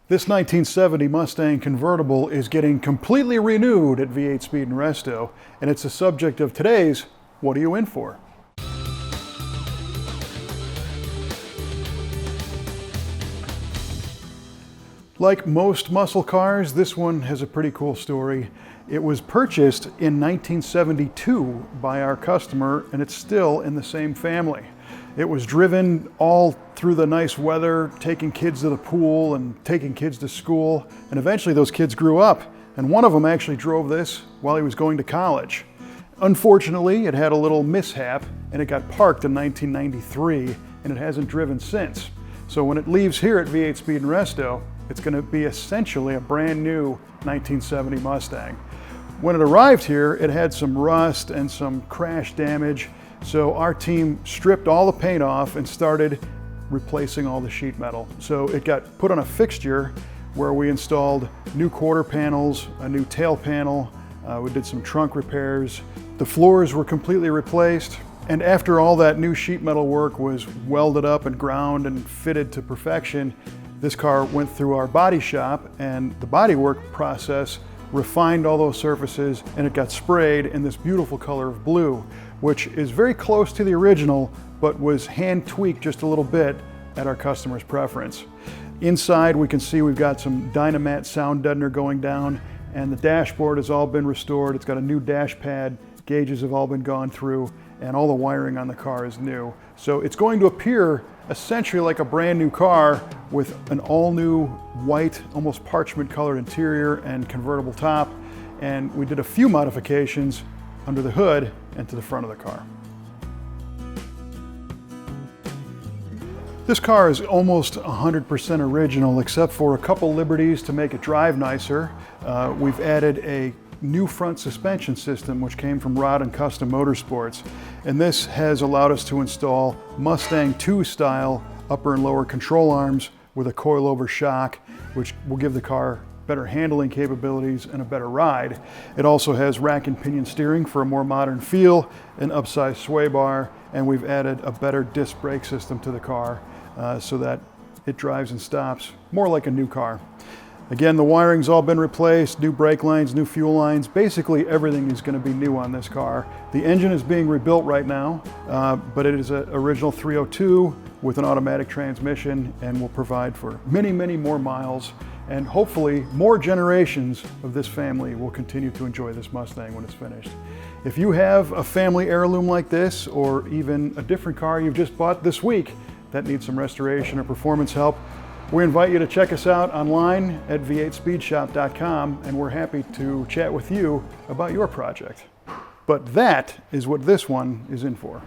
This 1970 Mustang Convertible is getting completely renewed at V8 Speed and Resto, and it's the subject of today's What Are You In For? Like most muscle cars, this one has a pretty cool story. It was purchased in 1972 by our customer, and it's still in the same family. It was driven all through the nice weather, taking kids to the pool and taking kids to school, and eventually those kids grew up, and one of them actually drove this while he was going to college. Unfortunately, it had a little mishap, and it got parked in 1993, and it hasn't driven since. So when it leaves here at V8 Speed and Resto, it's going to be essentially a brand new 1970 Mustang. When it arrived here, it had some rust and some crash damage, so our team stripped all the paint off and started replacing all the sheet metal. So it got put on a fixture where we installed new quarter panels, a new tail panel, we did some trunk repairs. The floors were completely replaced, and after all that new sheet metal work was welded up and ground and fitted to perfection, this car went through our body shop, and the bodywork process refined all those surfaces, and it got sprayed in this beautiful color of blue, which is very close to the original, but was hand tweaked just a little bit at our customer's preference. Inside, we can see we've got some Dynamat sound deadener going down, and the dashboard has all been restored. It's got a new dash pad, gauges have all been gone through, and all the wiring on the car is new. So it's going to appear essentially like a brand new car with an all new white, almost parchment colored interior and convertible top. And we did a few modifications under the hood and to the front of the car. This car is almost 100% original, except for a couple liberties to make it drive nicer. We've added a new front suspension system, which came from Rod and Custom Motorsports, and this has allowed us to install Mustang 2 style upper and lower control arms with a coilover shock, which will give the car better handling capabilities and a better ride. It also has rack and pinion steering for a more modern feel, an upsized sway bar, and we've added a better disc brake system to the car so that it drives and stops more like a new car. Again, the wiring's all been replaced, new brake lines, new fuel lines. Basically, everything is going to be new on this car. The engine is being rebuilt right now, but it is an original 302 with an automatic transmission and will provide for many, many more miles. And hopefully, more generations of this family will continue to enjoy this Mustang when it's finished. If you have a family heirloom like this, or even a different car you've just bought this week that needs some restoration or performance help, we invite you to check us out online at v8speedshop.com, and we're happy to chat with you about your project. But that is what this one is in for.